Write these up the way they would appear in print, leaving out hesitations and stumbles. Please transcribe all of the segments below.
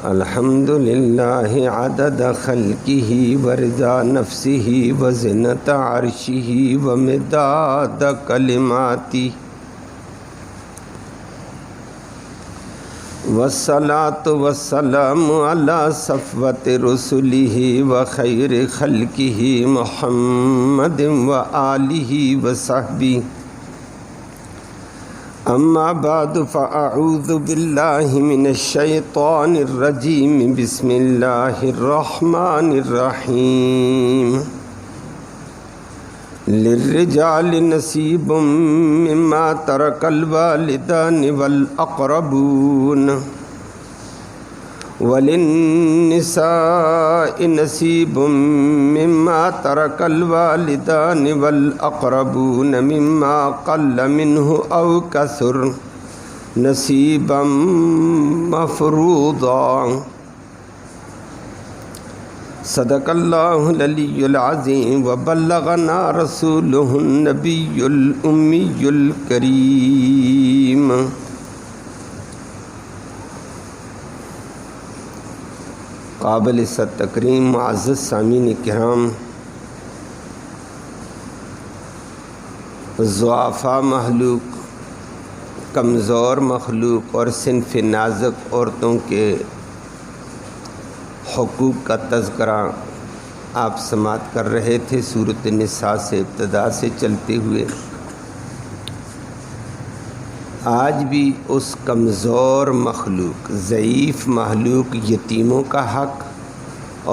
الحمد للہ عدد خلقہ ورضا نفسہ وزنۃ عرشہ ومداد کلماتہ والصلاۃ والسلام علی صفوۃ رسلہ وخیر خلقہ محمد وآلہ وصحبہ اما بعد فاعوذ باللہ من الشیطان الرجیم بسم اللہ الرحمن الرحیم للرجال نصیب مما ترک الوالدان والاقربون وللنساء نصیب مما ترک الوالدان والاقربون مما قل منه او کثر نصیبا مفروضا صدق اللہ العلی العظیم وبلغنا رسولہ النبی الامی الکریم قابل صد تکریم معزز سامعین کرام، ضعفاء مخلوق، کمزور مخلوق اور صنف نازک عورتوں کے حقوق کا تذکرہ آپ سماعت کر رہے تھے سورۃ النساء سے ابتدا سے چلتے ہوئے۔ آج بھی اس کمزور مخلوق، ضعیف مخلوق یتیموں کا حق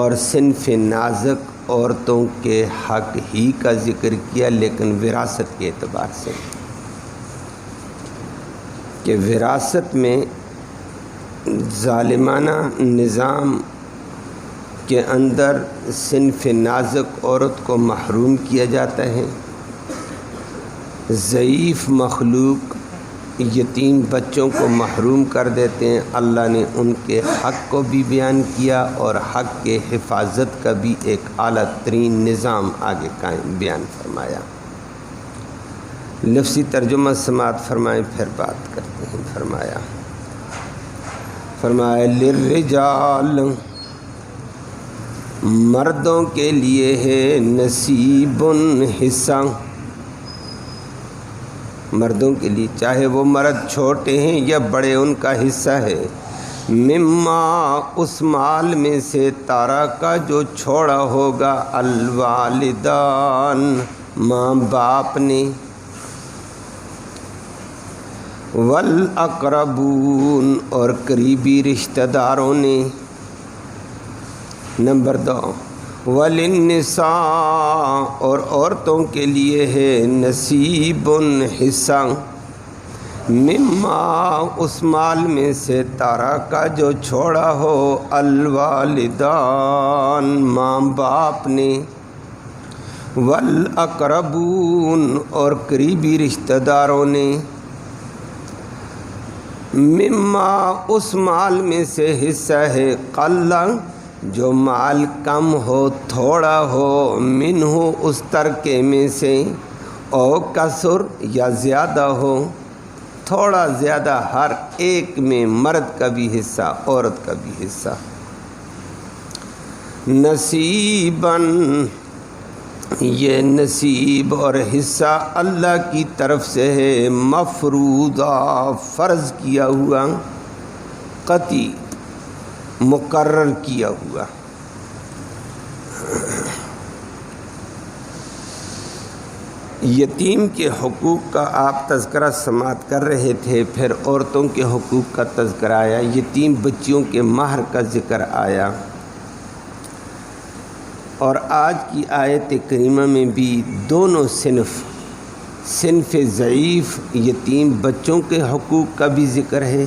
اور صنف نازک عورتوں کے حق ہی کا ذکر کیا، لیکن وراثت کے اعتبار سے کہ وراثت میں ظالمانہ نظام کے اندر صنف نازک عورت کو محروم کیا جاتا ہے۔ ضعیف مخلوق یتیم بچوں کو محروم کر دیتے ہیں۔ اللہ نے ان کے حق کو بھی بیان کیا اور حق کے حفاظت کا بھی ایک اعلیٰ ترین نظام آگے قائم بیان فرمایا۔ لفظی ترجمہ سماعت فرمائیں، پھر بات کرتے ہیں۔ فرمایا للرجال، مردوں کے لیے ہے نصیب حصہ، مردوں کے لیے چاہے وہ مرد چھوٹے ہیں یا بڑے، ان کا حصہ ہے۔ مما، اس مال میں سے، تارا کا جو چھوڑا ہوگا، الوالدان، ماں باپ نے، والاقربون، اور قریبی رشتہ داروں نے۔ نمبر 2، وللنساء، اور عورتوں کے لیے ہے نصیب حصہ، مما، اس مال میں سے، تارا کا جو چھوڑا ہو، الوالدان، ماں باپ نے، والاقربون، اور قریبی رشتہ داروں نے، مما، اس مال میں سے حصہ ہے، قل، جو مال کم ہو، تھوڑا ہو، منہ، اس ترکے میں سے، او کثر، یا زیادہ ہو، تھوڑا زیادہ، ہر ایک میں مرد کا بھی حصہ، عورت کا بھی حصہ۔ نصیباً، یہ نصیب اور حصہ اللہ کی طرف سے ہے، مفروضہ، فرض کیا ہوا، قطعی، مقرر کیا ہوا۔ یتیم کے حقوق کا آپ تذکرہ سماعت کر رہے تھے، پھر عورتوں کے حقوق کا تذکرہ آیا، یتیم بچیوں کے مہر کا ذکر آیا، اور آج کی آیت کریمہ میں بھی دونوں صنف ضعیف یتیم بچوں کے حقوق کا بھی ذکر ہے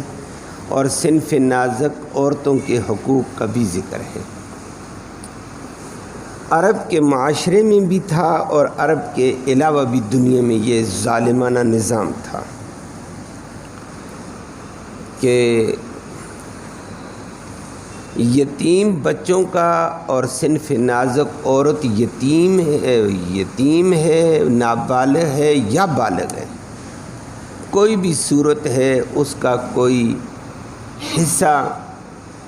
اور صنف نازک عورتوں کے حقوق کا بھی ذکر ہے۔ عرب کے معاشرے میں بھی تھا اور عرب کے علاوہ بھی دنیا میں یہ ظالمانہ نظام تھا کہ یتیم بچوں کا اور صنف نازک عورت یتیم ہے، نابالغ ہے یا بالغ ہے، کوئی بھی صورت ہے، اس کا کوئی حصہ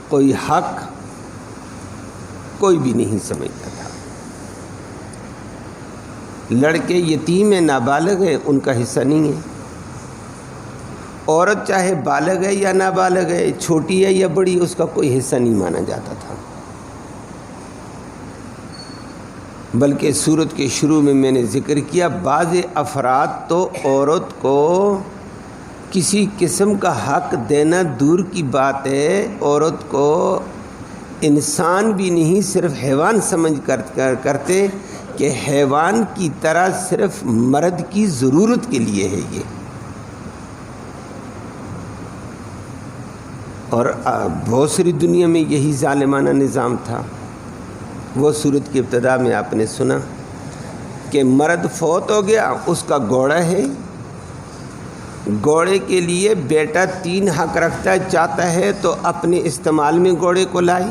کوئی حق کوئی بھی نہیں سمجھتا تھا۔ لڑکے یتیم ہیں، نابالغ ہیں، ان کا حصہ نہیں ہے۔ عورت چاہے بالغ ہے یا نابالغ ہے، چھوٹی ہے یا بڑی، اس کا کوئی حصہ نہیں مانا جاتا تھا۔ بلکہ سورت کے شروع میں نے ذکر کیا، بعض افراد تو عورت کو کسی قسم کا حق دینا دور کی بات ہے، عورت کو انسان بھی نہیں صرف حیوان سمجھ کرتے کہ حیوان کی طرح صرف مرد کی ضرورت کے لیے ہے یہ۔ اور بہت ساری دنیا میں یہی ظالمانہ نظام تھا۔ وہ سورت کی ابتدا میں آپ نے سنا کہ مرد فوت ہو گیا، اس کا گھوڑا ہے، گھوڑے کے لیے بیٹا 3 حق رکھتا ہے، چاہتا ہے تو اپنے استعمال میں گھوڑے کو لائے،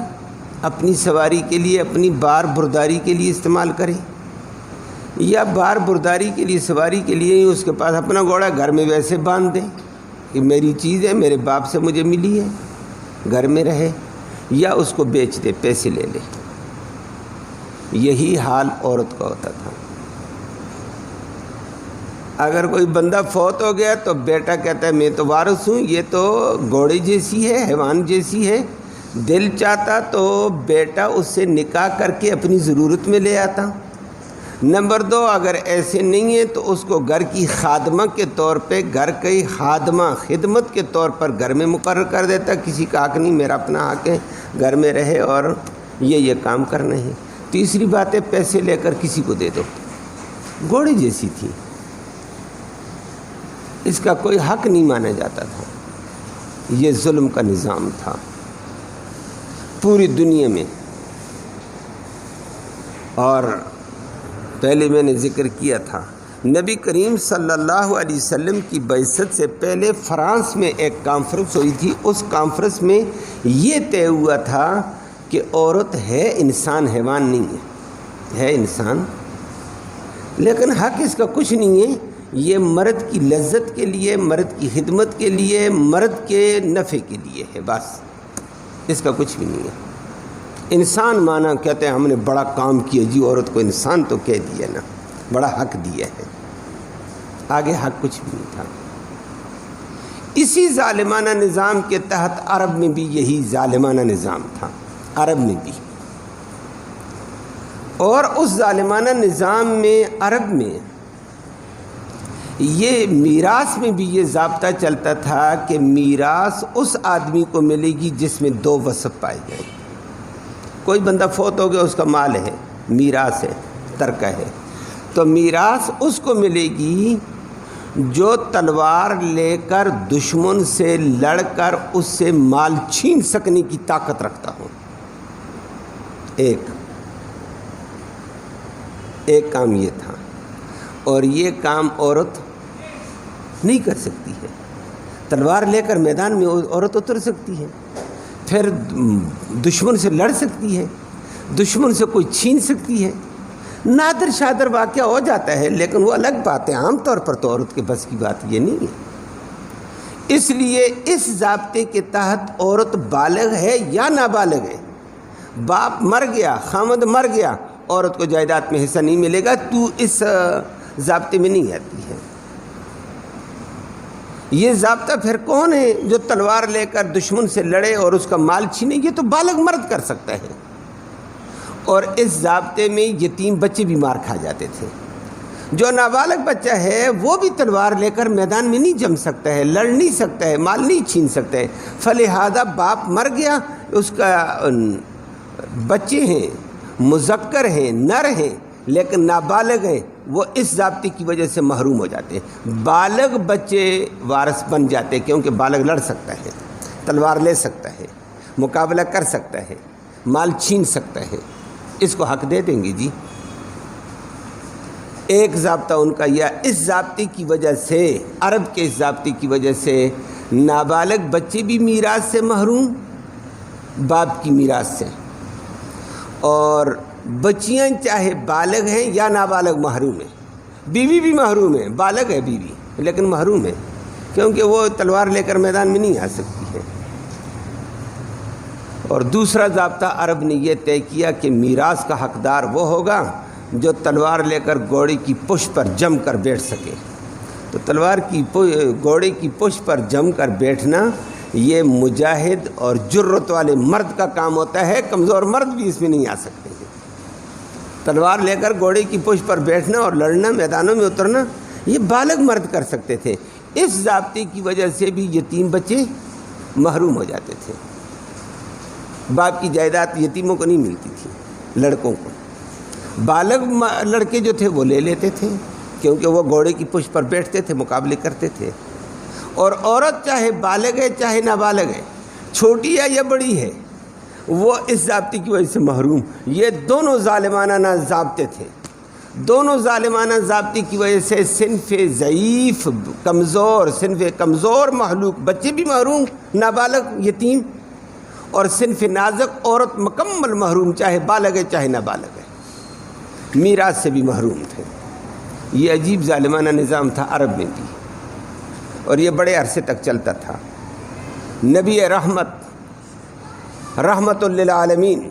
اپنی سواری کے لیے، اپنی بار برداری کے لیے استعمال کرے، یا بار برداری کے لیے، سواری کے لیے اس کے پاس اپنا گھوڑا گھر میں ویسے باندھ دے کہ میری چیز ہے، میرے باپ سے مجھے ملی ہے، گھر میں رہے، یا اس کو بیچ دے، پیسے لے لے۔ یہی حال عورت کا ہوتا تھا۔ اگر کوئی بندہ فوت ہو گیا تو بیٹا کہتا ہے میں تو وارث ہوں، یہ تو گھوڑے جیسی ہے، حیوان جیسی ہے، دل چاہتا تو بیٹا اس سے نکاح کر کے اپنی ضرورت میں لے آتا۔ نمبر 2، اگر ایسے نہیں ہے تو اس کو گھر کی خادمہ کے طور پہ، گھر کی خادمہ خدمت کے طور پر گھر میں مقرر کر دیتا، کسی کا حق نہیں، میرا اپنا حق ہے، گھر میں رہے اور یہ کام کرنا ہے۔ تیسری بات ہے پیسے لے کر کسی کو دے دو، گھوڑے جیسی تھی، اس کا کوئی حق نہیں مانا جاتا تھا۔ یہ ظلم کا نظام تھا پوری دنیا میں۔ اور پہلے میں نے ذکر کیا تھا، نبی کریم صلی اللہ علیہ وسلم کی بعثت سے پہلے فرانس میں ایک کانفرنس ہوئی تھی۔ اس کانفرنس میں یہ طے ہوا تھا کہ عورت ہے انسان، حیوان نہیں ہے انسان، لیکن حق اس کا کچھ نہیں ہے، یہ مرد کی لذت کے لیے، مرد کی خدمت کے لیے، مرد کے نفع کے لیے ہے، بس، اس کا کچھ بھی نہیں ہے۔ انسان مانا کہتے ہیں ہم نے بڑا کام کیا جی، عورت کو انسان تو کہہ دیا نا، بڑا حق دیا ہے، آگے حق کچھ بھی نہیں تھا۔ اسی ظالمانہ نظام کے تحت عرب میں بھی یہی ظالمانہ نظام تھا، عرب میں بھی۔ اور اس ظالمانہ نظام میں، عرب میں، یہ میراث میں بھی یہ ضابطہ چلتا تھا کہ میراث اس آدمی کو ملے گی جس میں 2 وصف پائے جائیں۔ کوئی بندہ فوت ہو گیا، اس کا مال ہے، میراث ہے، ترکہ ہے، تو میراث اس کو ملے گی جو تلوار لے کر دشمن سے لڑ کر اس سے مال چھین سکنے کی طاقت رکھتا ہو۔ ایک کام یہ تھا، اور یہ کام عورت نہیں کر سکتی ہے۔ تلوار لے کر میدان میں عورت اتر سکتی ہے، پھر دشمن سے لڑ سکتی ہے، دشمن سے کوئی چھین سکتی ہے، نادر شادر واقعہ ہو جاتا ہے، لیکن وہ الگ بات ہے، عام طور پر تو عورت کے بس کی بات یہ نہیں ہے۔ اس لیے اس ضابطے کے تحت عورت بالغ ہے یا نابالغ ہے، باپ مر گیا، خامد مر گیا، عورت کو جائیداد میں حصہ نہیں ملے گا، تو اس ضابطے میں نہیں آتی ہے۔ یہ ضابطہ پھر کون ہے جو تلوار لے کر دشمن سے لڑے اور اس کا مال چھینے؟ یہ تو بالغ مرد کر سکتا ہے۔ اور اس ضابطے میں یتیم بچے بھی مار کھا جاتے تھے۔ جو نابالغ بچہ ہے وہ بھی تلوار لے کر میدان میں نہیں جم سکتا ہے، لڑ نہیں سکتا ہے، مال نہیں چھین سکتا ہے، فلہذا باپ مر گیا، اس کا بچے ہیں، مذکر ہیں، نر ہیں، لیکن نابالغ ہیں، وہ اس ضابطے کی وجہ سے محروم ہو جاتے ہیں۔ بالغ بچے وارث بن جاتے ہیں کیونکہ بالغ لڑ سکتا ہے، تلوار لے سکتا ہے، مقابلہ کر سکتا ہے، مال چھین سکتا ہے، اس کو حق دے دیں گے جی۔ ایک ضابطہ ان کا یہ، اس ضابطے کی وجہ سے، عرب کے اس ضابطے کی وجہ سے نابالغ بچے بھی میراث سے محروم، باپ کی میراث سے، اور بچیاں چاہے بالغ ہیں یا نابالغ محروم ہیں، بیوی بھی محروم ہے، بالغ ہے بیوی لیکن محروم ہے کیونکہ وہ تلوار لے کر میدان میں نہیں آ سکتی ہے۔ اور دوسرا ضابطہ عرب نے یہ طے کیا کہ میراث کا حقدار وہ ہوگا جو تلوار لے کر گھوڑے کی پشت پر جم کر بیٹھ سکے۔ تو گھوڑے کی پشت پر جم کر بیٹھنا یہ مجاہد اور جرت والے مرد کا کام ہوتا ہے، کمزور مرد بھی اس میں نہیں آ سکتے ہیں۔ تلوار لے کر گھوڑے کی پشت پر بیٹھنا اور لڑنا، میدانوں میں اترنا، یہ بالغ مرد کر سکتے تھے۔ اس ضابطے کی وجہ سے بھی یتیم بچے محروم ہو جاتے تھے۔ باپ کی جائیداد یتیموں کو نہیں ملتی تھی، لڑکوں کو۔ بالغ لڑکے جو تھے وہ لے لیتے تھے، کیونکہ وہ گھوڑے کی پشت پر بیٹھتے تھے، مقابلے کرتے تھے۔ اور عورت چاہے بالغ ہے چاہے نابالغ ہے، چھوٹی ہے یا بڑی ہے، وہ اس ضابطے کی وجہ سے محروم۔ یہ دونوں ظالمانہ ضابطے تھے۔ دونوں ظالمانہ ضابطے کی وجہ سے صنف ضعیف، صنف کمزور مخلوق بچے بھی محروم، نابالغ یتیم، اور صنف نازک عورت مکمل محروم، چاہے بالغ ہے چاہے نابالغ ہے، میراث سے بھی محروم تھے۔ یہ عجیب ظالمانہ نظام تھا عرب میں بھی، اور یہ بڑے عرصے تک چلتا تھا۔ نبی رحمت للعالمین،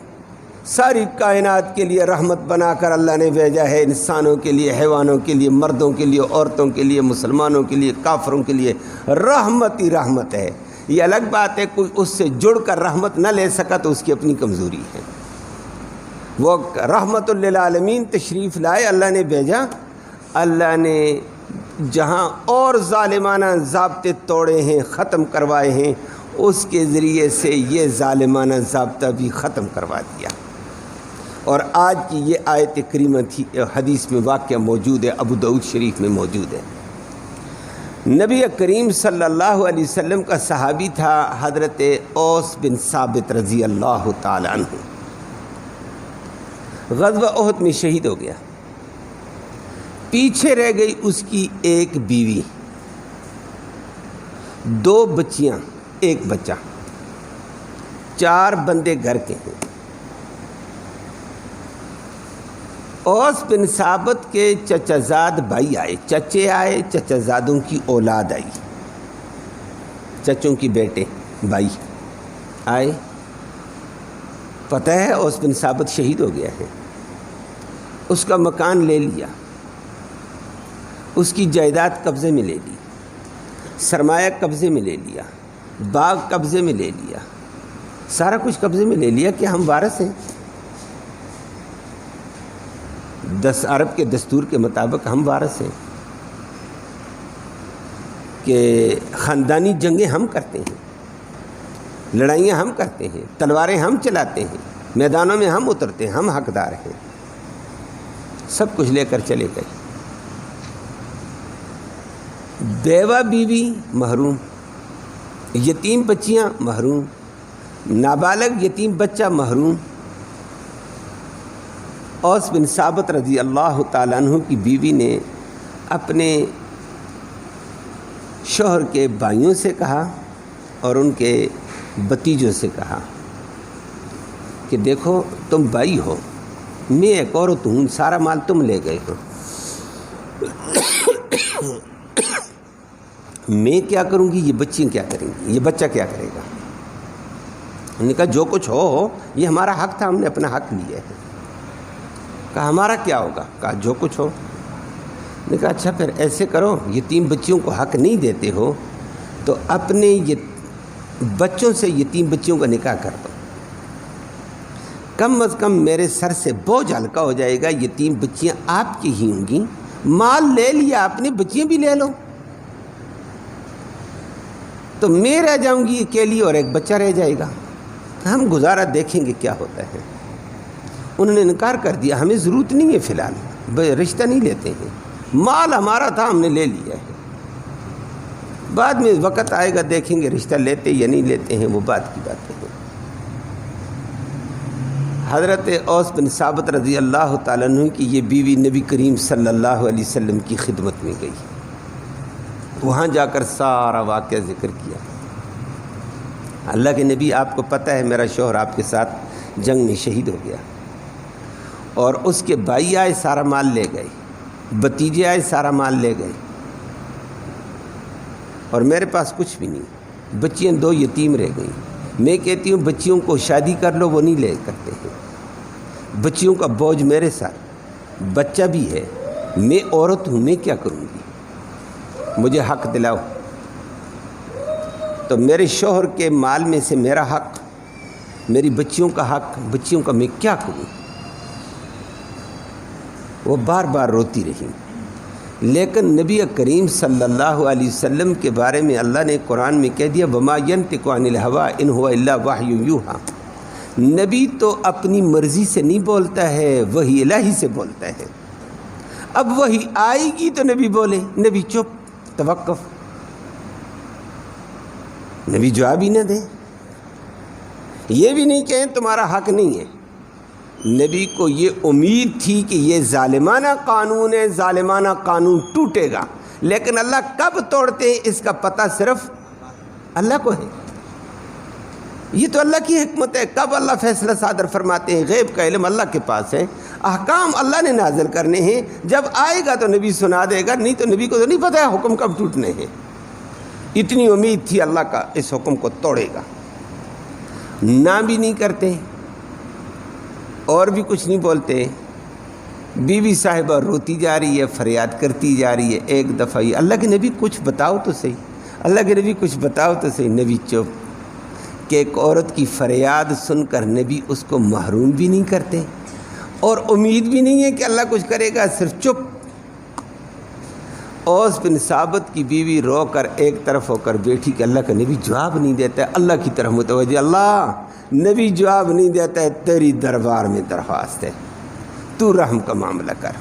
ساری کائنات کے لیے رحمت بنا کر اللہ نے بھیجا ہے، انسانوں کے لیے، حیوانوں کے لیے، مردوں کے لیے، عورتوں کے لیے، مسلمانوں کے لیے، کافروں کے لیے، رحمت ہی رحمت ہے۔ یہ الگ بات ہے کوئی اس سے جڑ کر رحمت نہ لے سکا تو اس کی اپنی کمزوری ہے۔ وہ رحمت للعالمین تشریف لائے، اللہ نے بھیجا۔ اللہ نے جہاں اور ظالمانہ ضابطے توڑے ہیں، ختم کروائے ہیں، اس کے ذریعے سے یہ ظالمانہ ضابطہ بھی ختم کروا دیا۔ اور آج کی یہ آیت کریمہ تھی، حدیث میں واقعہ موجود ہے، ابو داؤد شریف میں موجود ہے۔ نبی کریم صلی اللہ علیہ وسلم کا صحابی تھا حضرت اوس بن ثابت رضی اللہ تعالیٰ عنہ، غزوہ احد میں شہید ہو گیا۔ پیچھے رہ گئی اس کی ایک بیوی، 2 بچیاں، 1 بچہ، 4 بندے گھر کے ہیں۔ اوس بن ثابت کے چچا زاد بھائی آئے، چچے آئے، چچا زادوں کی اولاد آئی، چچوں کی بیٹے بھائی آئے۔ پتہ ہے اوس بن ثابت شہید ہو گیا ہے، اس کا مکان لے لیا، اس کی جائیداد قبضے میں لے لی، سرمایہ قبضے میں لے لیا، باغ قبضے میں لے لیا، سارا کچھ قبضے میں لے لیا کہ ہم وارث ہیں۔ 10 عرب کے دستور کے مطابق ہم وارث ہیں، کہ خاندانی جنگیں ہم کرتے ہیں، لڑائیاں ہم کرتے ہیں، تلواریں ہم چلاتے ہیں، میدانوں میں ہم اترتے ہیں، ہم حقدار ہیں۔ سب کچھ لے کر چلے گئے۔ بیوہ بیوی محروم، یتیم بچیاں محروم، نابالغ یتیم بچہ محروم۔ اوس بن ثابت رضی اللہ تعالیٰ عنہ کی بیوی نے اپنے شوہر کے بھائیوں سے کہا اور ان کے بھتیجوں سے کہا کہ دیکھو تم بھائی ہو، میں ایک عورت ہوں، سارا مال تم لے گئے ہو، میں کیا کروں گی، یہ بچیاں کیا کریں گی، یہ بچہ کیا کرے گا؟ انہوں نے کہا جو کچھ ہو، یہ ہمارا حق تھا، ہم نے اپنا حق لیا ہے۔ کہا ہمارا کیا ہوگا؟ کہا جو کچھ ہو۔ نے کہا اچھا پھر ایسے کرو، یتیم بچیوں کو حق نہیں دیتے ہو تو اپنے بچوں سے یتیم بچیوں کا نکاح کر دو، کم از کم میرے سر سے بوجھ ہلکا ہو جائے گا، یتیم بچیاں آپ کی ہی ہوں گی، مال لے لیا، اپنی بچیاں بھی لے لو، تو میں رہ جاؤں گی اکیلی اور ایک بچہ رہ جائے گا، ہم گزارا دیکھیں گے کیا ہوتا ہے۔ انہوں نے انکار کر دیا، ہمیں ضرورت نہیں ہے، فی الحال رشتہ نہیں لیتے ہیں، مال ہمارا تھا، ہم نے لے لیا ہے، بعد میں وقت آئے گا دیکھیں گے رشتہ لیتے یا نہیں لیتے ہیں، وہ بات کی باتیں ہیں۔ حضرت اوس بن ثابت رضی اللہ تعالیٰ عنہ کی یہ بیوی نبی کریم صلی اللہ علیہ وسلم کی خدمت میں گئی، وہاں جا کر سارا واقعہ ذکر کیا۔ اللہ کے نبی، آپ کو پتہ ہے میرا شوہر آپ کے ساتھ جنگ میں شہید ہو گیا، اور اس کے بھائی آئے سارا مال لے گئے، بھتیجے آئے سارا مال لے گئے، اور میرے پاس کچھ بھی نہیں، بچیاں 2 یتیم رہ گئیں، میں کہتی ہوں بچیوں کو شادی کر لو، وہ نہیں لے کرتے ہیں۔ بچیوں کا بوجھ میرے ساتھ، بچہ بھی ہے، میں عورت ہوں، میں کیا کروں گی؟ مجھے حق دلاؤ۔ تو میرے شوہر کے مال میں سے میرا حق، میری بچیوں کا حق، بچیوں کا میں کیا کروں؟ وہ بار بار روتی رہی۔ لیکن نبی کریم صلی اللہ علیہ وسلم کے بارے میں اللہ نے قرآن میں کہہ دیا وما ینطق عن الہویٰ ان ہوا الا وحی یوحیٰ، نبی تو اپنی مرضی سے نہیں بولتا ہے، وحی الہی سے بولتا ہے۔ اب وحی آئے گی تو نبی بولے، نبی چپ، توقف، نبی جواب ہی نہ دیں، یہ بھی نہیں کہیں تمہارا حق نہیں ہے۔ نبی کو یہ امید تھی کہ یہ ظالمانہ قانون ہے، ظالمانہ قانون ٹوٹے گا، لیکن اللہ کب توڑتے ہیں اس کا پتہ صرف اللہ کو ہے۔ یہ تو اللہ کی حکمت ہے، کب اللہ فیصلہ صادر فرماتے ہیں، غیب کا علم اللہ کے پاس ہے، احکام اللہ نے نازل کرنے ہیں، جب آئے گا تو نبی سنا دے گا، نہیں تو نبی کو تو نہیں پتہ ہے حکم کب ٹوٹنے ہیں۔ اتنی امید تھی اللہ کا اس حکم کو توڑے گا، نہ بھی نہیں کرتے اور بھی کچھ نہیں بولتے۔ بی بی صاحبہ روتی جا رہی ہے، فریاد کرتی جا رہی ہے، ایک دفعہ یہ اللہ کے نبی کچھ بتاؤ تو صحیح، اللہ کے نبی کچھ بتاؤ تو صحیح، نبی چپ۔ کہ ایک عورت کی فریاد سن کر نبی اس کو محروم بھی نہیں کرتے اور امید بھی نہیں ہے کہ اللہ کچھ کرے گا، صرف چپ۔ اوس بن ثابت کی بیوی رو کر ایک طرف ہو کر بیٹھی کہ اللہ کا نبی جواب نہیں دیتا ہے، اللہ کی طرف متوجہ، اللہ نبی جواب نہیں دیتا ہے، تیری دربار میں درخواست ہے، تو رحم کا معاملہ کر۔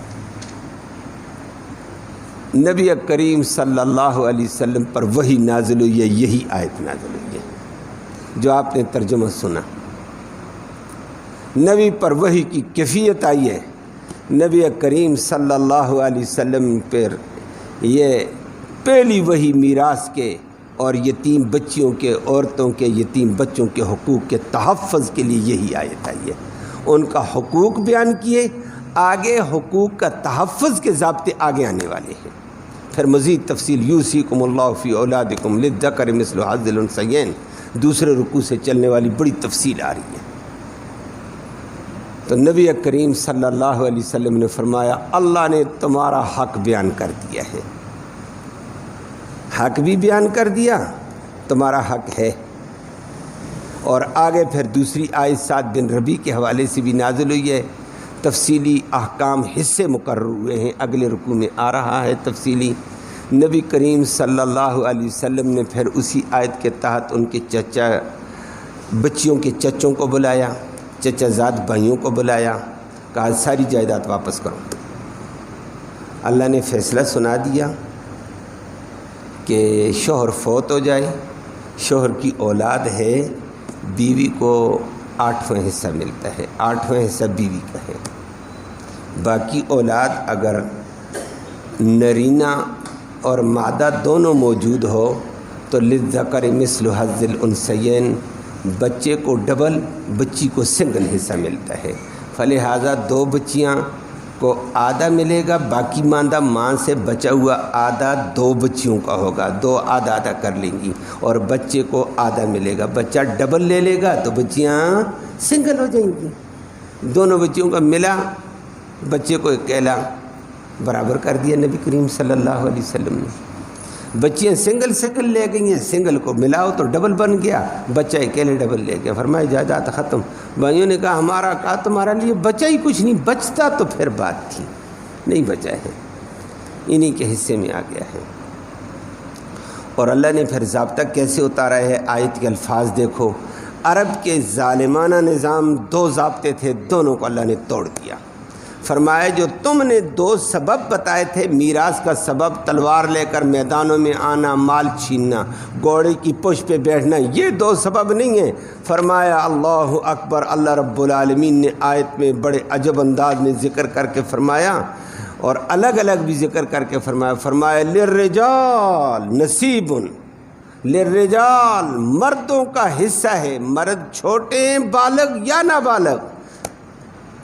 نبی کریم صلی اللہ علیہ وسلم پر وحی نازل ہوئی ہے، یہی آیت نازل ہوئی ہے جو آپ نے ترجمہ سنا۔ نبی پر وحی کی کیفیت آئی ہے، نبی کریم صلی اللہ علیہ وسلم پر یہ پہلی وحی میراث کے اور یتیم بچیوں کے، عورتوں کے، یتیم بچوں کے حقوق کے تحفظ کے لیے یہی آیت آئی ہے۔ ان کا حقوق بیان کیے، آگے حقوق کا تحفظ کے ضابطے آگے آنے والے ہیں۔ پھر مزید تفصیل یوصیکم اللہ فی اولادکم للذکر مثل حظ الانثیین، دوسرے رکوع سے چلنے والی بڑی تفصیل آ رہی ہے۔ تو نبی کریم صلی اللہ علیہ وسلم نے فرمایا اللہ نے تمہارا حق بیان کر دیا ہے، حق بھی بیان کر دیا، تمہارا حق ہے۔ اور آگے پھر دوسری آیت سعد بن ربیع کے حوالے سے بھی نازل ہوئی ہے، تفصیلی احکام حصے مقرر ہوئے ہیں، اگلے رکوع میں آ رہا ہے تفصیلی۔ نبی کریم صلی اللہ علیہ وسلم نے پھر اسی آیت کے تحت ان کے چچا بچیوں کے چچوں کو بلایا، چچا زاد بھائیوں کو بلایا، کہا ساری جائیداد واپس کرو۔ اللہ نے فیصلہ سنا دیا کہ شوہر فوت ہو جائے، شوہر کی اولاد ہے، بیوی کو 8واں حصہ ملتا ہے، 8واں حصہ بیوی کا ہے۔ باقی اولاد اگر نرینہ اور مادہ دونوں موجود ہو تو للذکر مثل حظ الانثیین، بچے کو ڈبل، بچی کو سنگل حصہ ملتا ہے۔ فلہذا 2 بچیاں کو آدھا ملے گا، باقی ماندہ ماں سے بچا ہوا آدھا 2 بچیوں کا ہوگا، 2 آدھا آدھا کر لیں گی، اور بچے کو آدھا ملے گا۔ بچہ ڈبل لے لے گا تو بچیاں سنگل ہو جائیں گی۔ دونوں بچیوں کا ملا، بچے کو اکیلا برابر کر دیا نبی کریم صلی اللہ علیہ وسلم نے۔ بچیاں سنگل لے گئی ہیں، سنگل کو ملاؤ تو ڈبل بن گیا، بچہ اکیلے ڈبل لے گیا۔ فرمایا جائیداد ختم۔ بھائیوں نے کہا ہمارا، کہا تمہارا لیے بچہ ہی کچھ نہیں، بچتا تو پھر بات تھی، نہیں بچا ہے، انہی کے حصے میں آ گیا ہے۔ اور اللہ نے پھر ضابطہ کیسے اتارا ہے، آیت کے الفاظ دیکھو۔ عرب کے ظالمانہ نظام 2 ضابطے تھے، دونوں کو اللہ نے توڑ دیا۔ فرمایا جو تم نے 2 سبب بتائے تھے میراث کا سبب، تلوار لے کر میدانوں میں آنا، مال چھیننا، گھوڑے کی پشت پہ بیٹھنا، یہ 2 سبب نہیں ہیں۔ فرمایا اللہ اکبر، اللہ رب العالمین نے آیت میں بڑے عجب انداز میں ذکر کر کے فرمایا، اور الگ الگ بھی ذکر کر کے فرمایا للرجال نصیب، للرجال مردوں کا حصہ ہے، مرد چھوٹے بالغ یا نابالغ،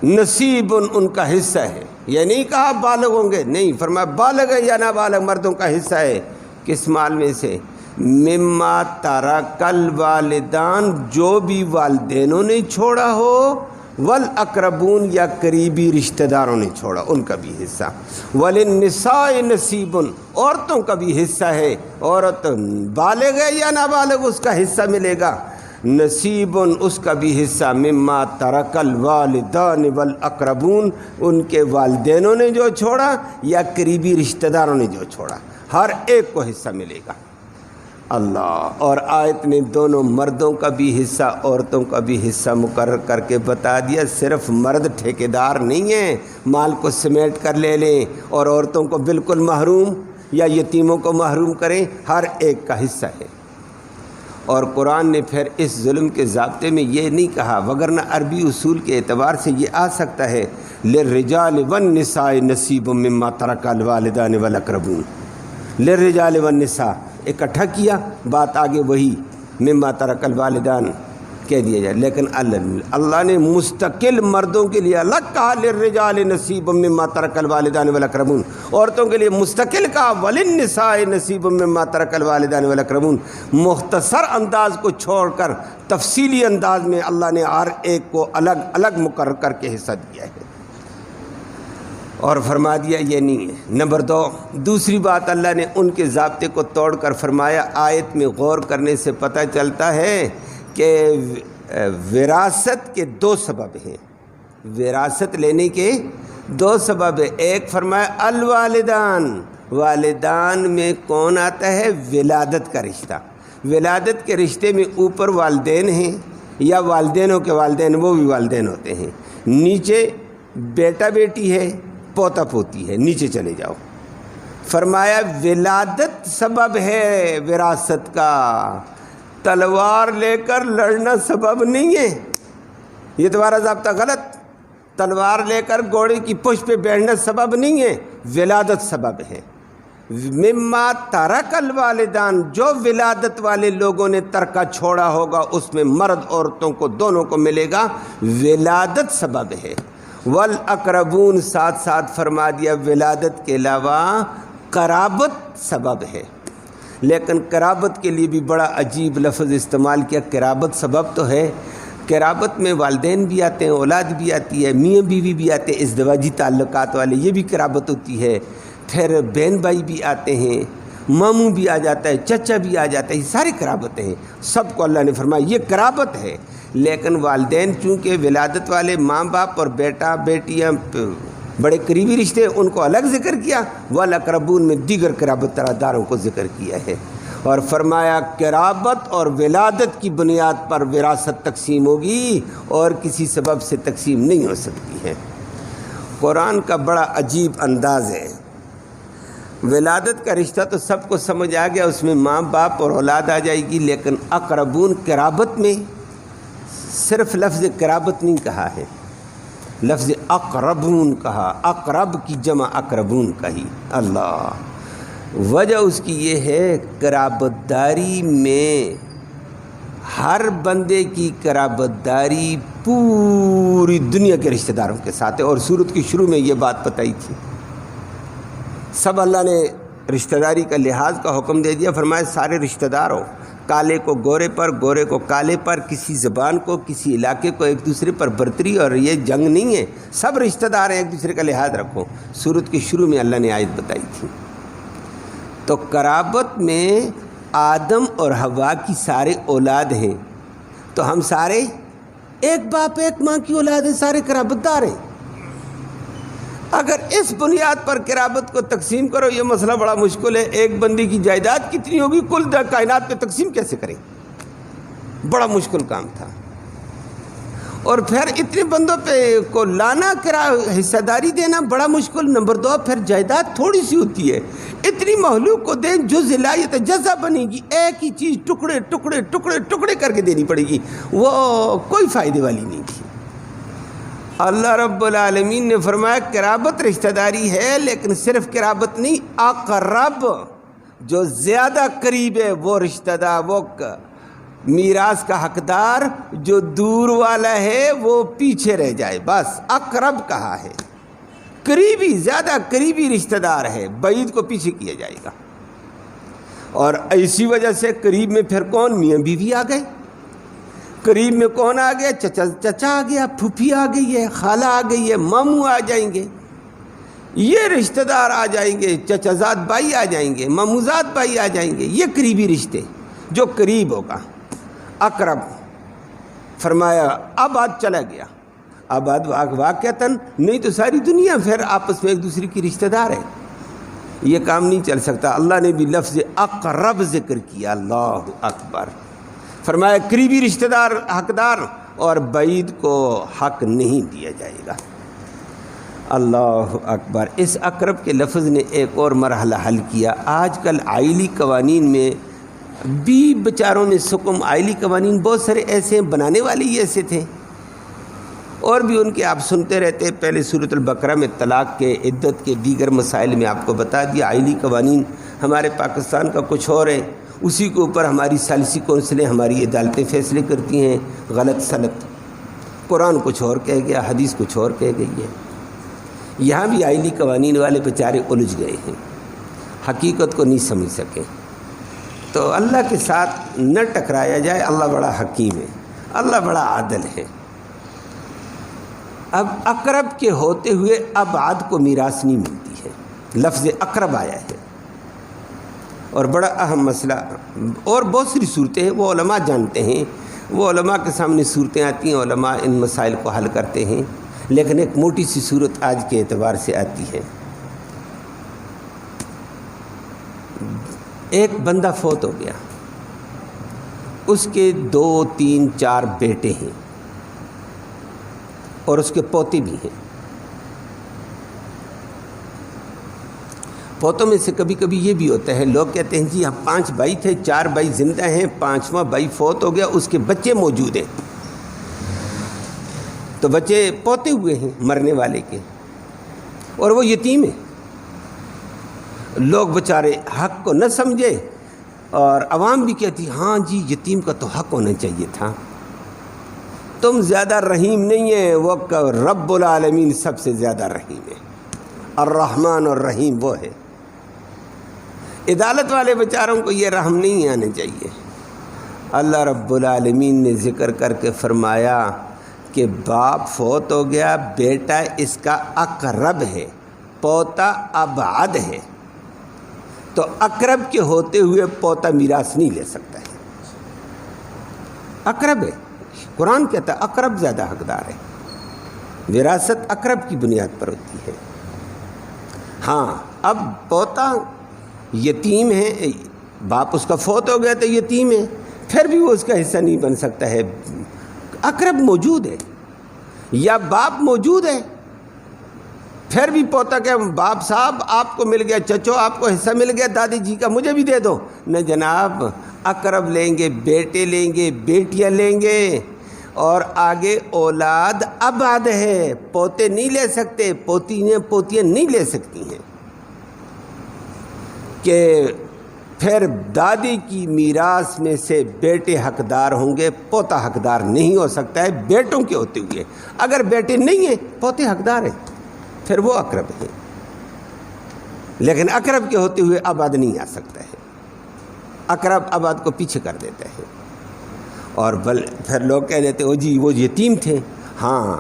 نصیب ان کا حصہ ہے۔ یہ نہیں کہا بالغ ہوں گے، نہیں، فرمایا بالغ ہے یا نابالغ مردوں کا حصہ ہے۔ کس مال میں سے؟ مما ترکل والدان، جو بھی والدینوں نے چھوڑا ہو، والاقربون یا قریبی رشتہ داروں نے چھوڑا ان کا بھی حصہ، وللنساء نصیب، عورتوں کا بھی حصہ ہے، عورت بالغ ہے یا نابالغ اس کا حصہ ملے گا، نصیب اس کا بھی حصہ، مما ترک الوالدان والاقربون، ان کے والدینوں نے جو چھوڑا یا قریبی رشتہ داروں نے جو چھوڑا، ہر ایک کو حصہ ملے گا۔ اللہ، اور آیت نے دونوں مردوں کا بھی حصہ عورتوں کا بھی حصہ مقرر کر کے بتا دیا، صرف مرد ٹھیکیدار نہیں ہیں مال کو سمیٹ کر لے لیں اور عورتوں کو بالکل محروم یا یتیموں کو محروم کریں، ہر ایک کا حصہ ہے۔ اور قرآن نے پھر اس ظلم کے ضابطے میں یہ نہیں کہا، وگرنہ عربی اصول کے اعتبار سے یہ آ سکتا ہے للرجال والنساء نصیب مما ترک الوالدان والاقربون، للرجال والنساء اکٹھا کیا، بات آگے وہی مما ترک الوالدان کہہ دیا جائے، لیکن اللہ نے مستقل مردوں کے لیے الگ کہا للرجال نصیب مما ترک الوالدان والاقربون، عورتوں کے لیے مستقل کہا وللنساء نصیب مما ترک الوالدان والاقربون۔ مختصر انداز کو چھوڑ کر تفصیلی انداز میں اللہ نے ہر ایک کو الگ الگ مقرر کر کے حصہ دیا ہے اور فرما دیا یہ نہیں ہے۔ نمبر 2، دوسری بات اللہ نے ان کے ضابطے کو توڑ کر فرمایا، آیت میں غور کرنے سے پتہ چلتا ہے کہ وراثت کے 2 سبب ہیں، وراثت لینے کے 2 سبب ہیں۔ ایک فرمایا الوالدان، والدان میں کون آتا ہے؟ ولادت کا رشتہ، ولادت کے رشتے میں اوپر والدین ہیں یا والدینوں کے والدین وہ بھی والدین ہوتے ہیں، نیچے بیٹا بیٹی ہے، پوتا پوتی ہے، نیچے چلے جاؤ۔ فرمایا ولادت سبب ہے وراثت کا، تلوار لے کر لڑنا سبب نہیں ہے، یہ تمہارا ضابطہ غلط، تلوار لے کر گھوڑے کی پشت پہ بیٹھنا سبب نہیں ہے، ولادت سبب ہے۔ مما ترک الوالدان، جو ولادت والے لوگوں نے ترکہ چھوڑا ہوگا اس میں مرد عورتوں کو دونوں کو ملے گا، ولادت سبب ہے۔ والاقربون ساتھ ساتھ فرما دیا ولادت کے علاوہ قرابت سبب ہے، لیکن قرابت کے لیے بھی بڑا عجیب لفظ استعمال کیا، قرابت سبب تو ہے، قرابت میں والدین بھی آتے ہیں، اولاد بھی آتی ہے، میاں بیوی بھی آتے ہیں، ازدواجی تعلقات والے، یہ بھی قرابت ہوتی ہے، پھر بہن بھائی بھی آتے ہیں، ماموں بھی آ جاتا ہے، چچا بھی آ جاتا ہے، یہ ساری قرابتیں ہیں، سب کو اللہ نے فرمایا یہ قرابت ہے۔ لیکن والدین چونکہ ولادت والے ماں باپ اور بیٹا بیٹیاں بڑے قریبی رشتے، ان کو الگ ذکر کیا، والاقربون میں دیگر قرابت داروں کو ذکر کیا ہے، اور فرمایا قرابت اور ولادت کی بنیاد پر وراثت تقسیم ہوگی اور کسی سبب سے تقسیم نہیں ہو سکتی ہے۔ قرآن کا بڑا عجیب انداز ہے، ولادت کا رشتہ تو سب کو سمجھ آ گیا، اس میں ماں باپ اور اولاد آ جائے گی، لیکن اقربون قرابت میں صرف لفظ قرابت نہیں کہا ہے، لفظ اقربون کہا، اقرب کی جمع اقربون کہی۔ اللہ، وجہ اس کی یہ ہے قرابت داری میں ہر بندے کی قرابت داری پوری دنیا کے رشتہ داروں کے ساتھ ہے، اور سورت کی شروع میں یہ بات بتائی تھی، سب اللہ نے رشتہ داری کا لحاظ کا حکم دے دیا، فرمایا سارے رشتہ دار ہو، کالے کو گورے پر، گورے کو کالے پر، کسی زبان کو کسی علاقے کو ایک دوسرے پر برتری، اور یہ جنگ نہیں ہے، سب رشتہ دار ہیں، ایک دوسرے کا لحاظ رکھو۔ سورت کی شروع میں اللہ نے آیت بتائی تھی۔ تو قرابت میں آدم اور حوا کی سارے اولاد ہیں، تو ہم سارے ایک باپ ایک ماں کی اولاد ہیں، سارے قرابت دار ہیں۔ اگر اس بنیاد پر قرابت کو تقسیم کرو، یہ مسئلہ بڑا مشکل ہے، ایک بندے کی جائیداد کتنی ہوگی، کل کائنات پہ تقسیم کیسے کریں، بڑا مشکل کام تھا، اور پھر اتنے بندوں پہ کو لانا، حصہ داری دینا بڑا مشکل۔ نمبر 2، پھر جائیداد تھوڑی سی ہوتی ہے، اتنی مخلوق کو دیں جو ذلایت جزا بنے گی، ایک ہی چیز ٹکڑے ٹکڑے ٹکڑے ٹکڑے کر کے دینی پڑے گی، وہ کوئی فائدے والی نہیں تھی۔ اللہ رب العالمین نے فرمایا قرابت رشتہ داری ہے، لیکن صرف قرابت نہیں، اقرب جو زیادہ قریب ہے وہ رشتہ دار، وہ میراث کا حقدار، جو دور والا ہے وہ پیچھے رہ جائے، بس اقرب کہا ہے، قریبی، زیادہ قریبی رشتہ دار ہے، بعید کو پیچھے کیا جائے گا۔ اور ایسی وجہ سے قریب میں پھر کون؟ میاں بیوی آ گئے. قریب میں کون آ گیا؟ چچا آ گیا، پھوپھی آ گئی ہے، خالہ آ گئی ہے، ماموں آ جائیں گے، یہ رشتہ دار آ جائیں گے، چچا زاد بھائی آ جائیں گے، ماموں زاد بھائی آ جائیں گے. یہ قریبی رشتے جو قریب ہوگا. اقرب فرمایا آباد چلا گیا. آباد واقعتاً نہیں تو ساری دنیا پھر آپس میں ایک دوسرے کی رشتہ دار ہے. یہ کام نہیں چل سکتا. اللہ نے بھی لفظ اقرب ذکر کیا. اللہ اکبر. فرمایا قریبی رشتہ دار حقدار اور بعید کو حق نہیں دیا جائے گا. اللہ اکبر. اس اقرب کے لفظ نے ایک اور مرحلہ حل کیا. آج کل آئلی قوانین میں بھی بیچاروں میں سکم. آئلی قوانین بہت سارے ایسے ہیں، بنانے والے ہی ایسے تھے، اور بھی ان کے آپ سنتے رہتے ہیں. پہلے سورۃ البقرہ میں طلاق کے، عدت کے، دیگر مسائل میں آپ کو بتا دیا. آئلی قوانین ہمارے پاکستان کا کچھ اور ہے، اسی کے اوپر ہماری ثالثی کونسلیں، ہماری عدالتیں فیصلے کرتی ہیں غلط سلط. قرآن کچھ اور کہہ گیا، حدیث کچھ اور کہہ گئی ہے. یہاں بھی آئلی قوانین والے بیچارے الجھ گئے ہیں، حقیقت کو نہیں سمجھ سکے. تو اللہ کے ساتھ نہ ٹکرایا جائے. اللہ بڑا حکیم ہے، اللہ بڑا عادل ہے. اب اقرب کے ہوتے ہوئے ابعد کو میراث نہیں ملتی ہے. لفظ اقرب آیا ہے، اور بڑا اہم مسئلہ. اور بہت ساری صورتیں ہیں، وہ علماء جانتے ہیں. وہ علماء کے سامنے صورتیں آتی ہیں، علماء ان مسائل کو حل کرتے ہیں. لیکن ایک موٹی سی صورت آج کے اعتبار سے آتی ہے. ایک بندہ فوت ہو گیا، اس کے 2 3 4 بیٹے ہیں اور اس کے پوتے بھی ہیں. پوتوں میں سے کبھی کبھی یہ بھی ہوتا ہے، لوگ کہتے ہیں جی ہم 5 بھائی تھے، 4 بھائی زندہ ہیں، 5واں بھائی فوت ہو گیا، اس کے بچے موجود ہیں. تو بچے پوتے ہوئے ہیں مرنے والے کے، اور وہ یتیم ہیں. لوگ بیچارے حق کو نہ سمجھے، اور عوام بھی کہتی ہاں جی یتیم کا تو حق ہونا چاہیے تھا. تم زیادہ رحیم نہیں ہے، وہ رب العالمین سب سے زیادہ رحیم ہے. الرحمن اور رحیم وہ ہے. عدالت والے بیچاروں کو یہ رحم نہیں آنا چاہیے. اللہ رب العالمین نے ذکر کر کے فرمایا کہ باپ فوت ہو گیا، بیٹا اس کا اقرب ہے، پوتا ابعد ہے. تو اقرب کے ہوتے ہوئے پوتا میراث نہیں لے سکتا ہے. اقرب ہے، قرآن کہتا ہے اقرب زیادہ حقدار ہے. وراثت اقرب کی بنیاد پر ہوتی ہے. ہاں اب پوتا یتیم ہے، باپ اس کا فوت ہو گیا تو یتیم ہے، پھر بھی وہ اس کا حصہ نہیں بن سکتا ہے. اقرب موجود ہے یا باپ موجود ہے، پھر بھی پوتا کہ باپ صاحب آپ کو مل گیا، چچو آپ کو حصہ مل گیا دادی جی کا، مجھے بھی دے دو. نہ جناب، اقرب لیں گے، بیٹے لیں گے، بیٹیاں لیں گے، اور آگے اولاد ابعد ہے، پوتے نہیں لے سکتے، پوتیاں نہیں لے سکتی ہیں. کہ پھر دادی کی میراث میں سے بیٹے حقدار ہوں گے، پوتا حقدار نہیں ہو سکتا ہے بیٹوں کے ہوتے ہوئے. اگر بیٹے نہیں ہیں پوتے حقدار ہیں، پھر وہ اقرب ہیں. لیکن اقرب کے ہوتے ہوئے ابعد نہیں آ سکتا ہے. اقرب ابعد کو پیچھے کر دیتا ہے. اور پھر لوگ کہہ دیتے ہو جی وہ یتیم تھے. ہاں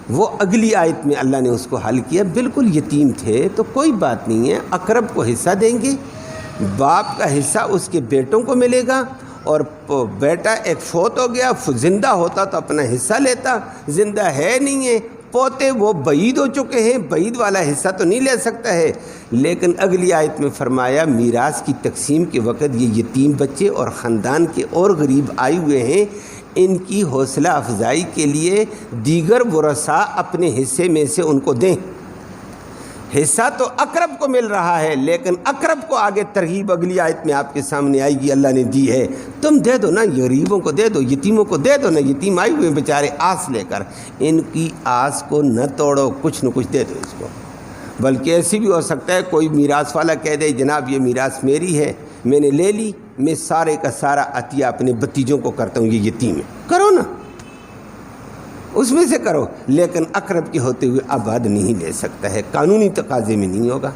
وہ اگلی آیت میں اللہ نے اس کو حل کیا، بالکل یتیم تھے تو کوئی بات نہیں ہے، اقرب کو حصہ دیں گے، باپ کا حصہ اس کے بیٹوں کو ملے گا. اور بیٹا ایک فوت ہو گیا، زندہ ہوتا تو اپنا حصہ لیتا، زندہ ہے نہیں ہے، پوتے وہ بعید ہو چکے ہیں، بعید والا حصہ تو نہیں لے سکتا ہے. لیکن اگلی آیت میں فرمایا میراث کی تقسیم کے وقت یہ یتیم بچے اور خاندان کے اور غریب آئے ہوئے ہیں، ان کی حوصلہ افزائی کے لیے دیگر ورثاء اپنے حصے میں سے ان کو دیں. حصہ تو اقرب کو مل رہا ہے، لیکن اقرب کو آگے ترغیب اگلی آیت میں آپ کے سامنے آئے گی، اللہ نے دی ہے. تم دے دو نا، غریبوں کو دے دو، یتیموں کو دے دو نا. یتیم آئے ہوئے بیچارے آس لے کر، ان کی آس کو نہ توڑو، کچھ نہ کچھ دے دو اس کو. بلکہ ایسی بھی ہو سکتا ہے کوئی میراث والا کہہ دے جناب یہ میراث میری ہے، میں نے لے لی، میں سارے کا سارا عطیہ اپنے بھتیجوں کو کرتا ہوں، یہ یتیم ہے. کرو نا، اس میں سے کرو. لیکن اقرب کے ہوتے ہوئے ابعد نہیں لے سکتا ہے، قانونی تقاضے میں نہیں ہوگا.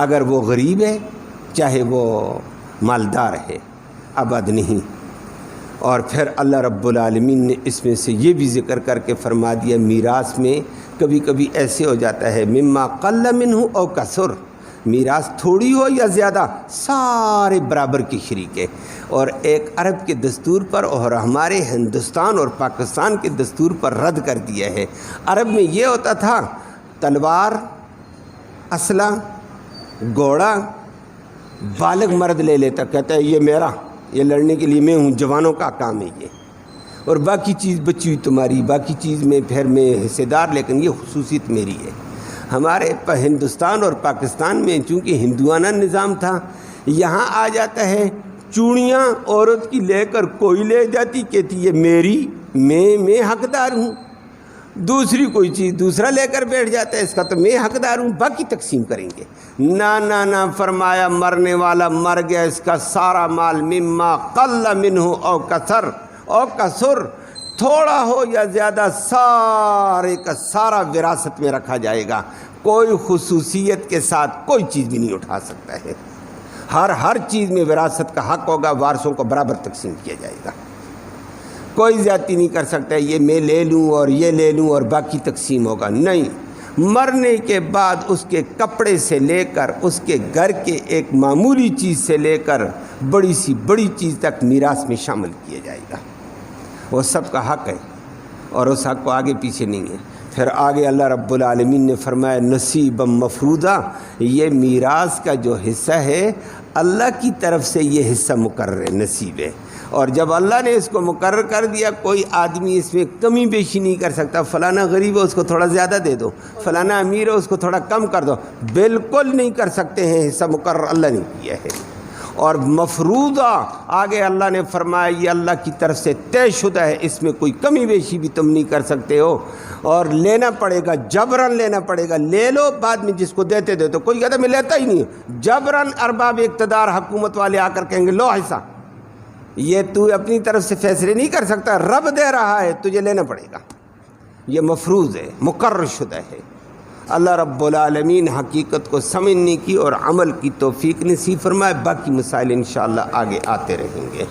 اگر وہ غریب ہے، چاہے وہ مالدار ہے، ابد نہیں۔ اور پھر اللہ رب العالمین نے اس میں سے یہ بھی ذکر کر کے فرما دیا، میراث میں کبھی کبھی ایسے ہو جاتا ہے مما قل منہ او کثر، میراث تھوڑی ہو یا زیادہ سارے برابر کے شریک ہے۔ اور ایک عرب کے دستور پر اور ہمارے ہندوستان اور پاکستان کے دستور پر رد کر دیا ہے۔ عرب میں یہ ہوتا تھا تلوار، اسلحہ، گھوڑا بالغ مرد لے لیتا، کہتا ہے یہ میرا، یہ لڑنے کے لیے میں ہوں، جوانوں کا کام ہے یہ، اور باقی چیز بچی ہوئی تمہاری، باقی چیز میں پھر میں حصے دار، لیکن یہ خصوصیت میری ہے۔ ہمارے ہندوستان اور پاکستان میں چونکہ ہندوانہ نظام تھا، یہاں آ جاتا ہے چوڑیاں عورت کی لے کر کوئی لے جاتی، کہتی یہ میری، میں حقدار ہوں، دوسری کوئی چیز دوسرا لے کر بیٹھ جاتا ہے، اس کا تو میں حقدار ہوں، باقی تقسیم کریں گے۔ نہ فرمایا مرنے والا مر گیا، اس کا سارا مال مما قل منہ او کثر، تھوڑا ہو یا زیادہ سارے کا سارا وراثت میں رکھا جائے گا، کوئی خصوصیت کے ساتھ کوئی چیز بھی نہیں اٹھا سکتا ہے، ہر چیز میں وراثت کا حق ہوگا، وارثوں کو برابر تقسیم کیا جائے گا، کوئی زیادتی نہیں کر سکتا ہے یہ میں لے لوں اور یہ لے لوں اور باقی تقسیم ہوگا، نہیں۔ مرنے کے بعد اس کے کپڑے سے لے کر اس کے گھر کے ایک معمولی چیز سے لے کر بڑی سی بڑی چیز تک میراث میں شامل کیا جائے گا، وہ سب کا حق ہے اور اس حق کو آگے پیچھے نہیں ہے۔ پھر آگے اللہ رب العالمین نے فرمایا نصیبا مفروضہ، یہ میراث کا جو حصہ ہے اللہ کی طرف سے یہ حصہ مقرر ہے، نصیب ہے، اور جب اللہ نے اس کو مقرر کر دیا کوئی آدمی اس میں کمی بیشی نہیں کر سکتا، فلانا غریب ہے اس کو تھوڑا زیادہ دے دو، فلانا امیر ہے اس کو تھوڑا کم کر دو، بالکل نہیں کر سکتے ہیں، حصہ مقرر اللہ نے کیا ہے۔ اور مفروضہ آگے اللہ نے فرمایا یہ اللہ کی طرف سے طے شدہ ہے، اس میں کوئی کمی بیشی بھی تم نہیں کر سکتے ہو، اور لینا پڑے گا، جبراً لینا پڑے گا، لے لو، بعد میں جس کو دیتے دے تو، کوئی کہتا میں لیتا ہی نہیں ہوں، جبراً ارباب اقتدار حکومت والے آ کر کہیں گے لو حصہ، یہ تو اپنی طرف سے فیصلے نہیں کر سکتا، رب دے رہا ہے، تجھے لینا پڑے گا، یہ مفروض ہے، مقرر شدہ ہے۔ اللہ رب العالمین حقیقت کو سمجھنے کی اور عمل کی توفیق نصیب فرمائے۔ باقی مسائل انشاءاللہ آگے آتے رہیں گے۔